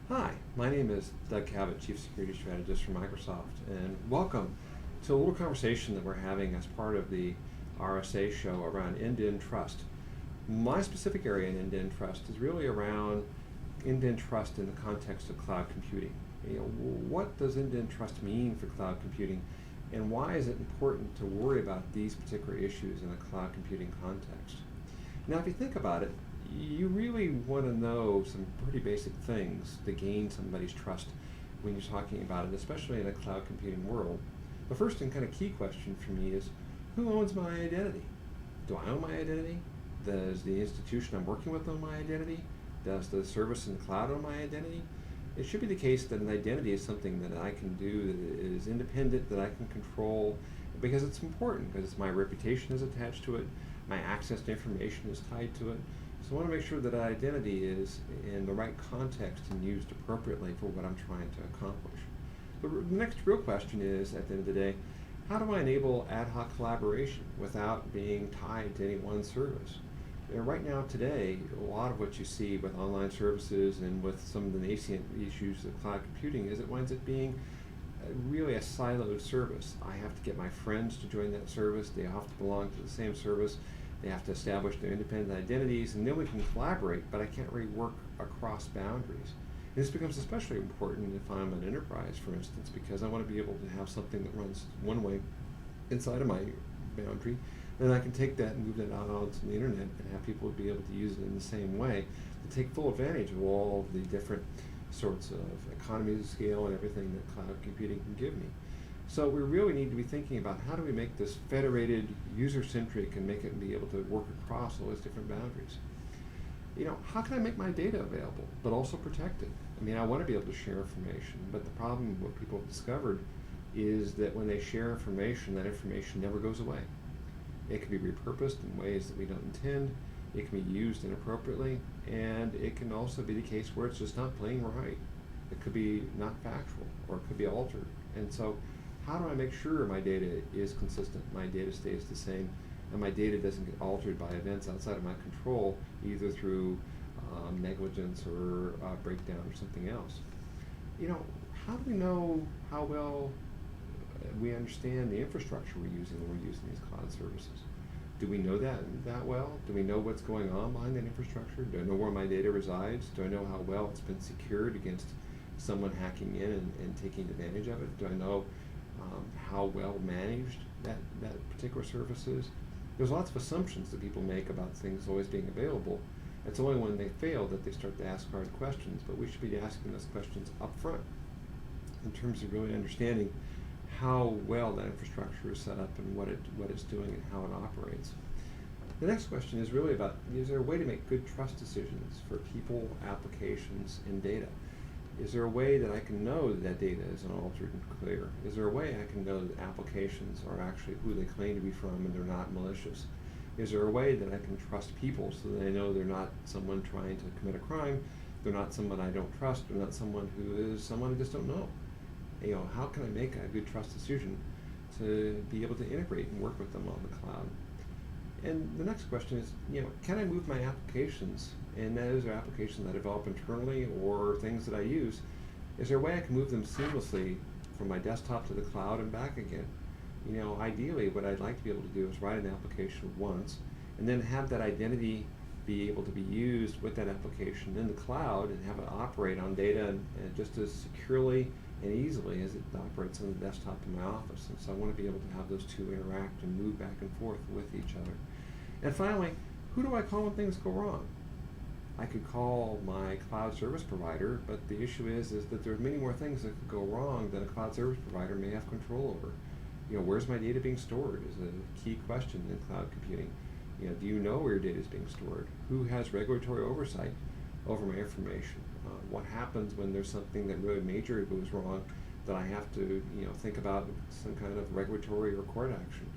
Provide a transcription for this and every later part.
Hi, my name is Doug Cavit, Chief Security Strategist for Microsoft, and welcome to a little conversation that we're having as part of the RSA show around end-to-end trust. My specific area in end-to-end trust is really around end-to-end trust in the context of cloud computing. What does end-to-end trust mean for cloud computing, and why is it important to worry about these particular issues in a cloud computing context? Now, if you think about it, you really want to know some pretty basic things to gain somebody's trust when you're talking about it, especially in a cloud computing world. The first and kind of key question for me is, who owns my identity? Do I own my identity? Does the institution I'm working with own my identity? Does the service in the cloud own my identity? It should be the case that an identity is something that I can do, that is independent, that I can control, because it's important, because my reputation is attached to it, my access to information is tied to it. So I want to make sure that identity is in the right context and used appropriately for what I'm trying to accomplish. The next real question is, at the end of the day, how do I enable ad hoc collaboration without being tied to any one service? Right now, today, a lot of what you see with online services and with some of the nascent issues of cloud computing is it winds up being really a siloed service. I have to get my friends to join that service. They have to belong to the same service. They have to establish their independent identities, and then we can collaborate, but I can't really work across boundaries. And this becomes especially important if I'm an enterprise, for instance, because I want to be able to have something that runs one way inside of my boundary, then I can take that and move that out onto the internet and have people be able to use it in the same way to take full advantage of all of the different sorts of economies of scale and everything that cloud computing can give me. So we really need to be thinking about how do we make this federated, user-centric, and make it be able to work across all those different boundaries. How can I make my data available, but also protect it? I mean, I want to be able to share information, but the problem, what people have discovered, is that when they share information, that information never goes away. It can be repurposed in ways that we don't intend, it can be used inappropriately, and it can also be the case where it's just not plain right. It could be not factual, or it could be altered. And so, how do I make sure my data is consistent, my data stays the same, and my data doesn't get altered by events outside of my control, either through negligence or breakdown or something else? How do we know how well we understand the infrastructure we're using when we're using these cloud services? Do we know that well? Do we know what's going on behind that infrastructure? Do I know where my data resides? Do I know how well it's been secured against someone hacking in and taking advantage of it? Do I know how well managed that particular service is? There's lots of assumptions that people make about things always being available. It's only when they fail that they start to ask hard questions, but we should be asking those questions up front in terms of really understanding how well that infrastructure is set up and what it's doing and how it operates. The next question is really about, is there a way to make good trust decisions for people, applications, and data? Is there a way that I can know that data is unaltered and clear? Is there a way I can know that applications are actually who they claim to be from and they're not malicious? Is there a way that I can trust people so that I know they're not someone trying to commit a crime, they're not someone I don't trust, they're not someone who is someone I just don't know? How can I make a good trust decision to be able to integrate and work with them on the cloud? And the next question is, can I move my applications, and those are applications that I develop internally or things that I use, is there a way I can move them seamlessly from my desktop to the cloud and back again? Ideally what I'd like to be able to do is write an application once and then have that identity be able to be used with that application in the cloud and have it operate on data and just as securely and easily as it operates on the desktop in my office. And so I want to be able to have those two interact and move back and forth with each other. And finally, who do I call when things go wrong? I could call my cloud service provider, but the issue is that there are many more things that could go wrong than a cloud service provider may have control over. Where's my data being stored is a key question in cloud computing. Do you know where your data is being stored? Who has regulatory oversight over my information? What happens when there's something that really major goes wrong that I have to think about some kind of regulatory or court action?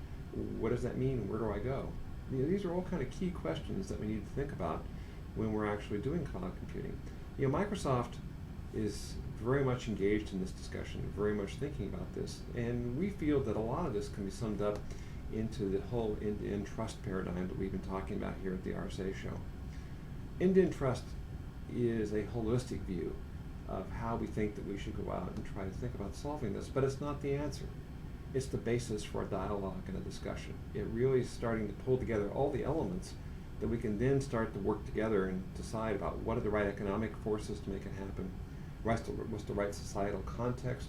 What does that mean? Where do I go? These are all kind of key questions that we need to think about when we're actually doing cloud computing. Microsoft is very much engaged in this discussion, very much thinking about this, and we feel that a lot of this can be summed up into the whole end-to-end trust paradigm that we've been talking about here at the RSA show. End-to-end trust is a holistic view of how we think that we should go out and try to think about solving this, but it's not the answer. It's the basis for a dialogue and a discussion. It really is starting to pull together all the elements that we can then start to work together and decide about what are the right economic forces to make it happen, what's the right societal context,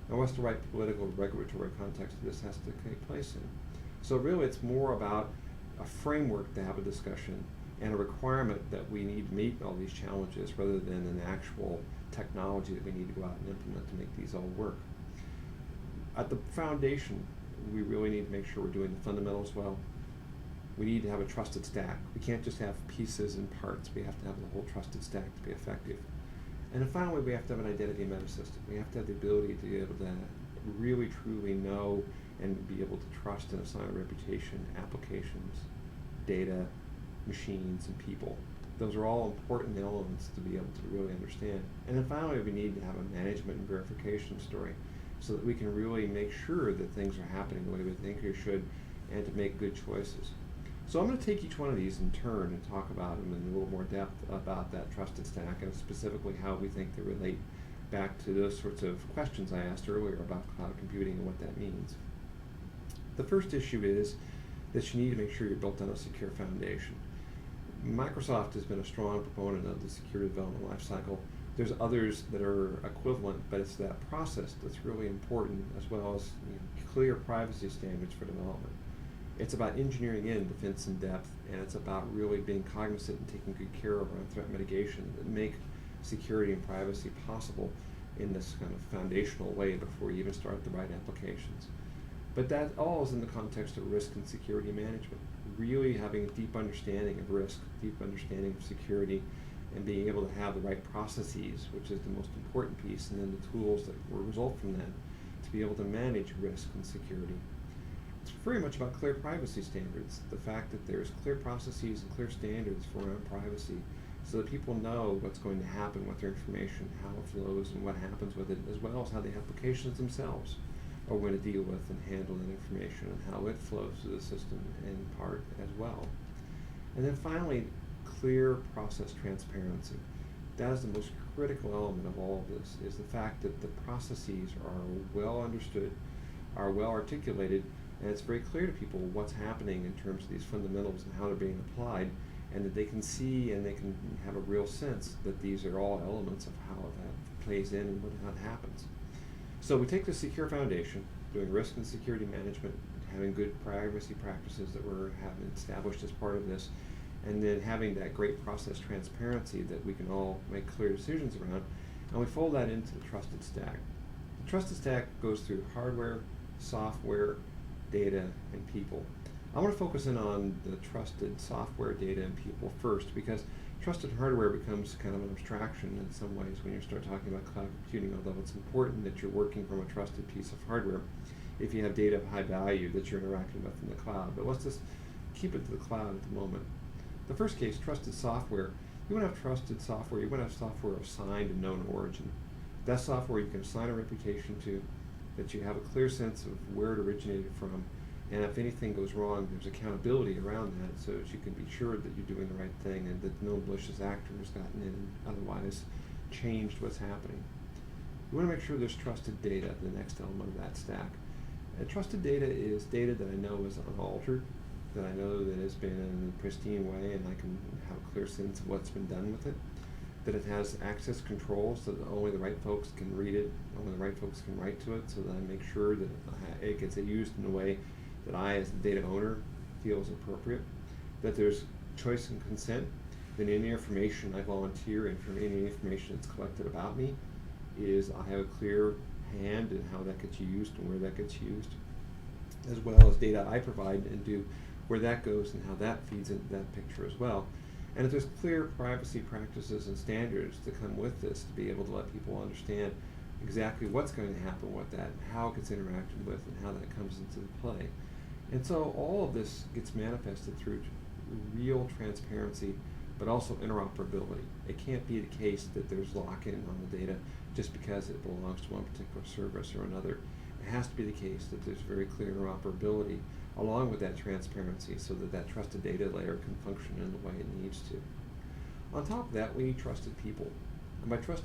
and what's the right political regulatory context that this has to take place in. So really it's more about a framework to have a discussion and a requirement that we need to meet all these challenges rather than an actual technology that we need to go out and implement to make these all work. At the foundation, we really need to make sure we're doing the fundamentals well. We need to have a trusted stack. We can't just have pieces and parts. We have to have the whole trusted stack to be effective. And then finally, we have to have an identity meta system. We have to have the ability to be able to really truly know and be able to trust and assign a reputation, applications, data, machines, and people. Those are all important elements to be able to really understand. And then finally, we need to have a management and verification story so that we can really make sure that things are happening the way we think they should and to make good choices. So I'm going to take each one of these in turn and talk about them in a little more depth about that trusted stack and specifically how we think they relate back to those sorts of questions I asked earlier about cloud computing and what that means. The first issue is that you need to make sure you're built on a secure foundation. Microsoft has been a strong proponent of the security development lifecycle. There's others that are equivalent, but it's that process that's really important, as well as clear privacy standards for development. It's about engineering in defense in depth, and it's about really being cognizant and taking good care of around threat mitigation that make security and privacy possible in this kind of foundational way before you even start the right applications. But that all is in the context of risk and security management. Really having a deep understanding of risk, deep understanding of security, and being able to have the right processes, which is the most important piece, and then the tools that will result from that to be able to manage risk and security. It's very much about clear privacy standards, the fact that there's clear processes and clear standards for around privacy so that people know what's going to happen with their information, how it flows and what happens with it, as well as how the applications themselves are going to deal with and handle that information and how it flows through the system in part as well. And then finally, clear process transparency. That is the most critical element of all of this, is the fact that the processes are well understood, are well articulated, and it's very clear to people what's happening in terms of these fundamentals and how they're being applied, and that they can see and they can have a real sense that these are all elements of how that plays in and how it happens. So we take the secure foundation, doing risk and security management, having good privacy practices that we're having established as part of this, and then having that great process transparency that we can all make clear decisions around, and we fold that into the trusted stack. The trusted stack goes through hardware, software, data, and people. I want to focus in on the trusted software, data, and people first, because trusted hardware becomes kind of an abstraction in some ways when you start talking about cloud computing, although it's important that you're working from a trusted piece of hardware if you have data of high value that you're interacting with in the cloud. But let's just keep it to the cloud at the moment. The first case, trusted software. You want to have trusted software. You want to have software of signed and known origin. That software you can assign a reputation to, that you have a clear sense of where it originated from, and if anything goes wrong, there's accountability around that so that you can be sure that you're doing the right thing and that no malicious actor has gotten in and otherwise changed what's happening. You want to make sure there's trusted data, the next element of that stack. And trusted data is data that I know is unaltered, that I know that has been in a pristine way and I can have a clear sense of what's been done with it, that it has access controls so that only the right folks can read it, only the right folks can write to it, so that I make sure that it gets used in a way that I, as the data owner, feel is appropriate, that there's choice and consent, that any information I volunteer and from any information that's collected about me is I have a clear hand in how that gets used and where that gets used, as well as data I provide and do where that goes and how that feeds into that picture as well. And if there's clear privacy practices and standards that come with this to be able to let people understand exactly what's going to happen with that, and how it gets interacted with, and how that comes into play. And so all of this gets manifested through real transparency, but also interoperability. It can't be the case that there's lock-in on the data just because it belongs to one particular service or another. It has to be the case that there's very clear interoperability along with that transparency so that that trusted data layer can function in the way it needs to. On top of that, we need trusted people. And by trusted